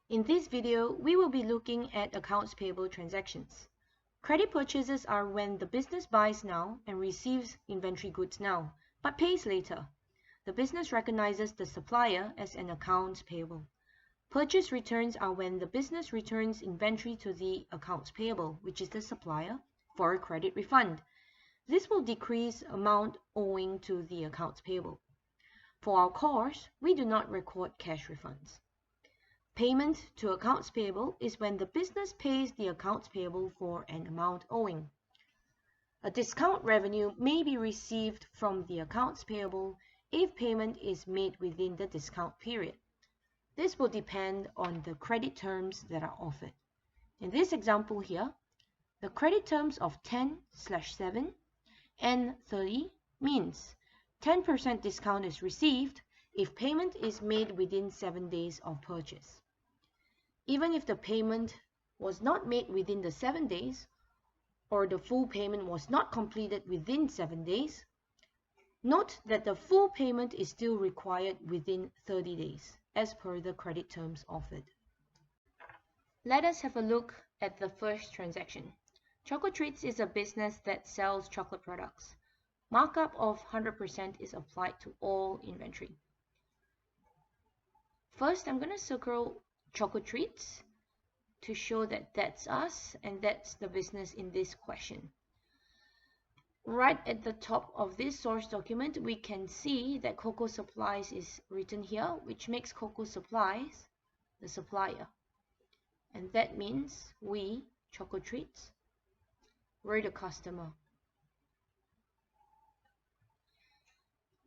In this video, we will be looking at accounts payable transactions. Credit purchases are when the business buys now and receives inventory goods now, but pays later. The business recognizes the supplier as an accounts payable. Purchase returns are when the business returns inventory to the accounts payable, which is the supplier, for a credit refund. This will decrease amount owing to the accounts payable. For our course, we do not record cash refunds. Payment to accounts payable is when the business pays the accounts payable for an amount owing. A discount revenue may be received from the accounts payable if payment is made within the discount period. This will depend on the credit terms that are offered. In this example here, the credit terms of 10/7 and 30 means 10% discount is received if payment is made within 7 days of purchase. Even if the payment was not made within the 7 days, or the full payment was not completed within 7 days, note that the full payment is still required within 30 days, as per the credit terms offered. Let us have a look at the first transaction. Choco Treats is a business that sells chocolate products. Markup of 100% is applied to all inventory. First, I'm going to circle Choco Treats to show that that's us and that's the business in this question. Right at the top of this source document, we can see that Cocoa Supplies is written here, which makes Cocoa Supplies the supplier. And that means we, Choco Treats, we're the customer.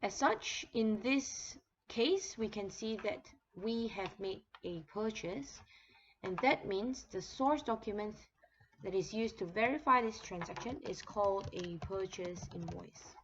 As such, in this case, we can see that we have made a purchase, and that means the source document that is used to verify this transaction is called a purchase invoice.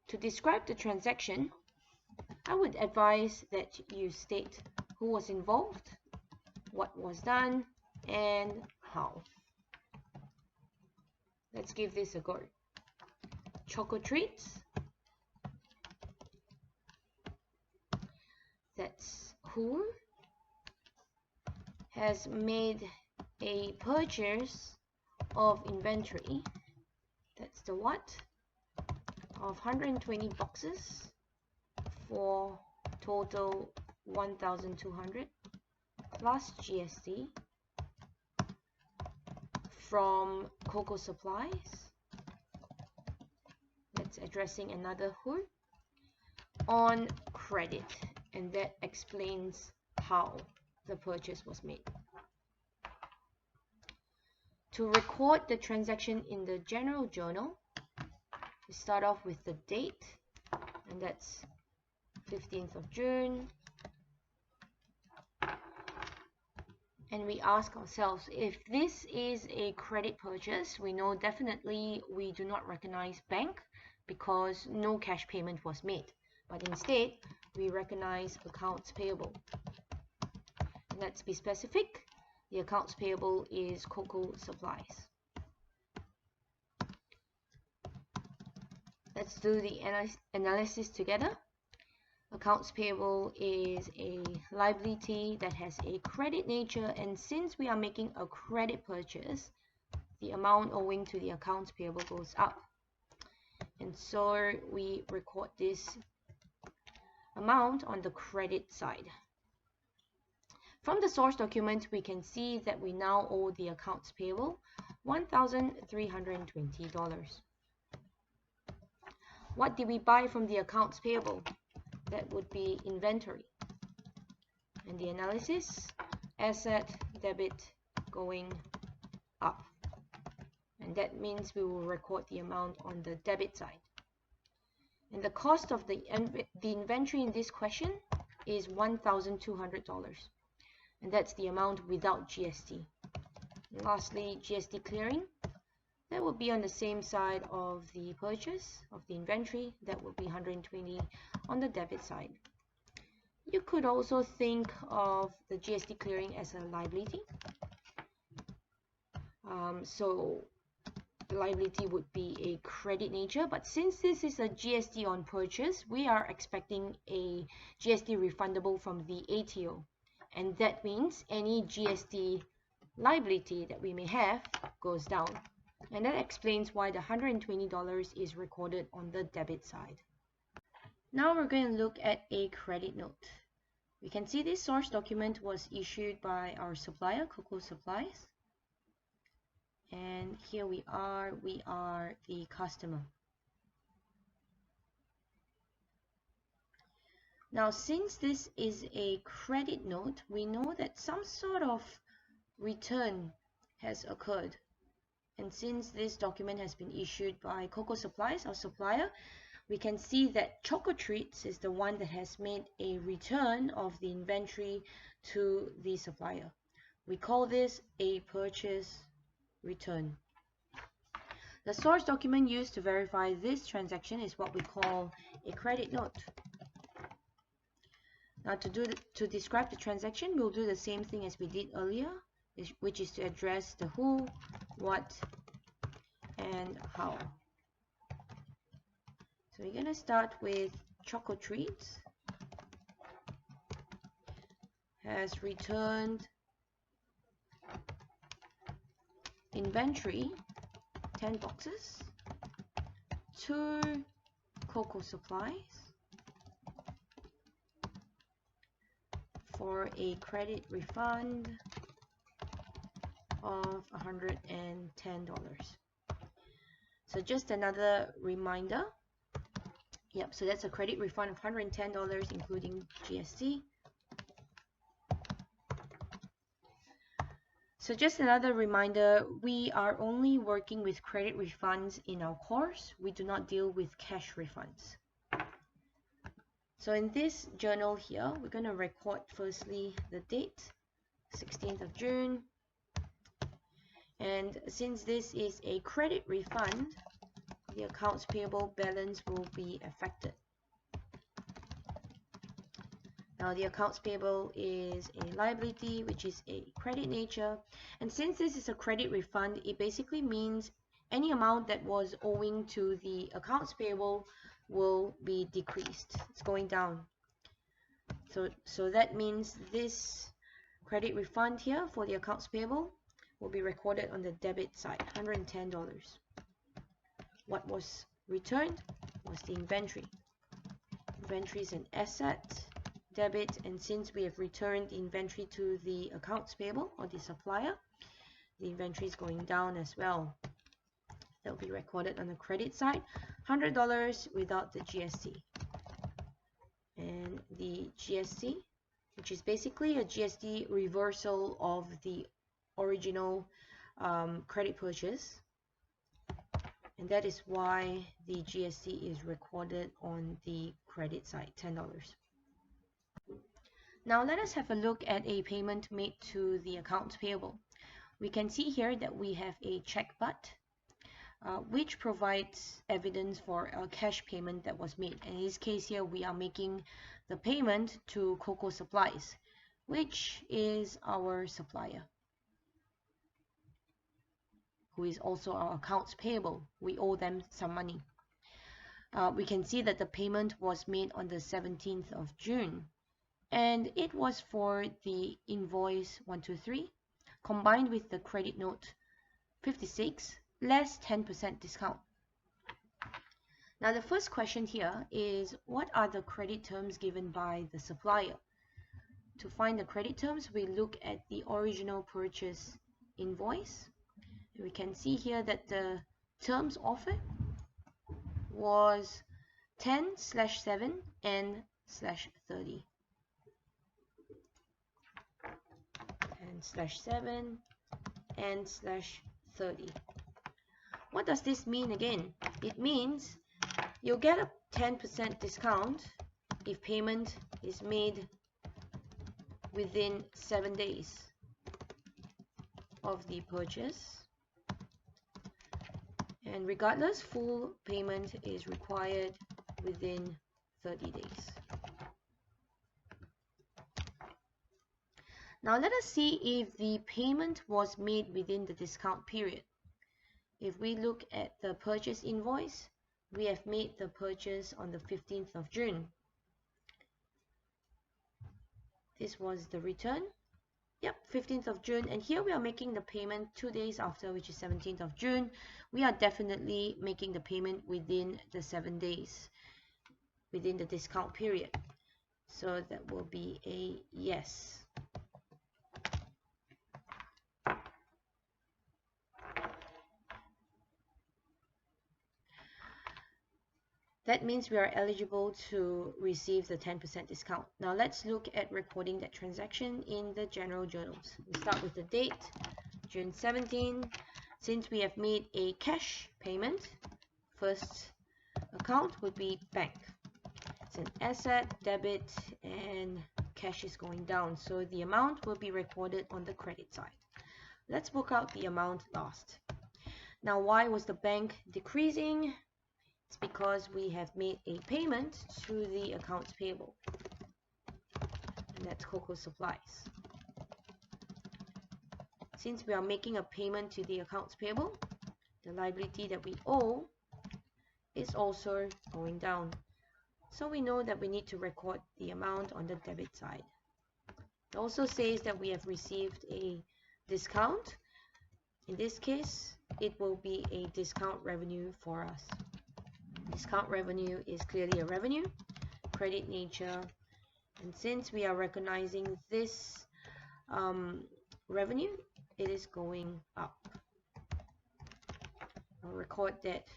To describe the transaction, I would advise that you state who was involved, what was done, and how. Let's give this a go. Choco Treats. That's who has made a purchase of inventory. That's the what? Of 120 boxes for total 1,200 plus GST from Cocoa Supplies. That's addressing another who on credit, and that explains how the purchase was made. To record the transaction in the general journal, we start off with the date, and that's 15th of June. And we ask ourselves, if this is a credit purchase, we know definitely we do not recognize bank because no cash payment was made. But instead, we recognize accounts payable. And let's be specific. The accounts payable is Cocoa Supplies. Let's do the analysis together. Accounts payable is a liability that has a credit nature, and since we are making a credit purchase, the amount owing to the accounts payable goes up. And so we record this amount on the credit side. From the source document, we can see that we now owe the accounts payable $1,320. What did we buy from the accounts payable? That would be inventory. And the analysis, asset debit going up. And that means we will record the amount on the debit side. And the cost of the inventory in this question is $1,200. And that's the amount without GST. And lastly, GST clearing. That will be on the same side of the purchase of the inventory. That will be 120 on the debit side. You could also think of the GST clearing as a liability. So the liability would be a credit nature, but since this is a GST on purchase, we are expecting a GST refundable from the ATO. and that means any GST liability that we may have goes down. And that explains why the $120 is recorded on the debit side. Now we're going to look at a credit note. We can see this source document was issued by our supplier, Cocoa Supplies. And here we are the customer. Now, since this is a credit note, we know that some sort of return has occurred. And since this document has been issued by Cocoa Supplies, our supplier, we can see that Choco Treats is the one that has made a return of the inventory to the supplier. We call this a purchase return. The source document used to verify this transaction is what we call a credit note. Now to describe the transaction, we'll do the same thing as we did earlier, which is to address the who, what, and how. So we're going to start with Choco Treats has returned inventory 10 boxes to Cocoa Supplies for a credit refund of $110. So just another reminder. Yep, so that's a credit refund of $110 including GST. So just another reminder, we are only working with credit refunds in our course. We do not deal with cash refunds. So in this journal here, we're going to record firstly the date, 16th of June. And since this is a credit refund, the accounts payable balance will be affected. Now the accounts payable is a liability, which is a credit nature. And since this is a credit refund, it basically means any amount that was owing to the accounts payable will be decreased. It's going down. So that means this credit refund here for the accounts payable will be recorded on the debit side, $110. What was returned was the inventory. Inventory is an asset, debit, and since we have returned the inventory to the accounts payable or the supplier, the inventory is going down as well. That will be recorded on the credit side, $100 without the GST. And the GST, which is basically a GST reversal of the original credit purchase, and that is why the GST is recorded on the credit side, $10. Now let us have a look at a payment made to the accounts payable. We can see here that we have a check butt, which provides evidence for a cash payment that was made. And in this case here, we are making the payment to Cocoa Supplies, which is our supplier, who is also our accounts payable. We owe them some money. We can see that the payment was made on the 17th of June, and it was for the invoice 123 combined with the credit note 56 less 10% discount. Now the first question here is, what are the credit terms given by the supplier? To find the credit terms, we look at the original purchase invoice. We can see here that the terms offered was 10/7 N/30. 10/7 N/30. What does this mean again? It means you'll get a 10% discount if payment is made within 7 days of the purchase. And regardless, full payment is required within 30 days. Now let us see if the payment was made within the discount period. If we look at the purchase invoice, we have made the purchase on the 15th of June. This was the return. Yep, 15th of June, and here we are making the payment 2 days after, which is 17th of June. We are definitely making the payment within the 7 days, within the discount period. So that will be a yes. That means we are eligible to receive the 10% discount. Now let's look at recording that transaction in the general journals. We start with the date, June 17. Since we have made a cash payment, first account would be bank. It's an asset, debit, and cash is going down. So the amount will be recorded on the credit side. Let's work out the amount last. Now, why was the bank decreasing? It's because we have made a payment to the accounts payable, and that's cocoa supplies. Since we are making a payment to the accounts payable, the liability that we owe is also going down. So we know that we need to record the amount on the debit side. It also says that we have received a discount. In this case, it will be a discount revenue for us. Discount revenue is clearly a revenue, credit nature, and since we are recognizing this revenue, it is going up. I'll record that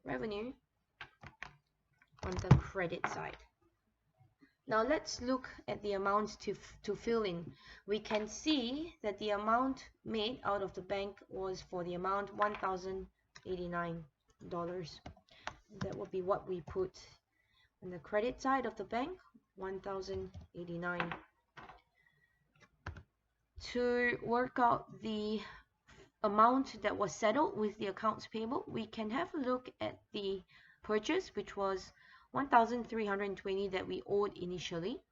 revenue on the credit side. Now let's look at the amounts to fill in. We can see that the amount made out of the bank was for the amount $1,089. That would be what we put on the credit side of the bank, 1,089. To work out the amount that was settled with the accounts payable, we can have a look at the purchase, which was 1,320 that we owed initially,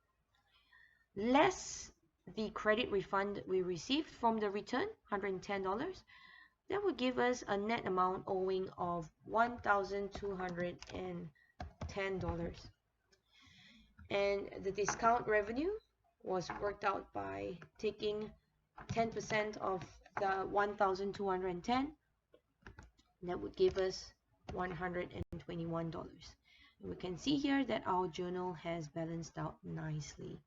less the credit refund we received from the return, $110. That would give us a net amount owing of $1,210. And the discount revenue was worked out by taking 10% of the 1,210. That would give us $121. And we can see here that our journal has balanced out nicely.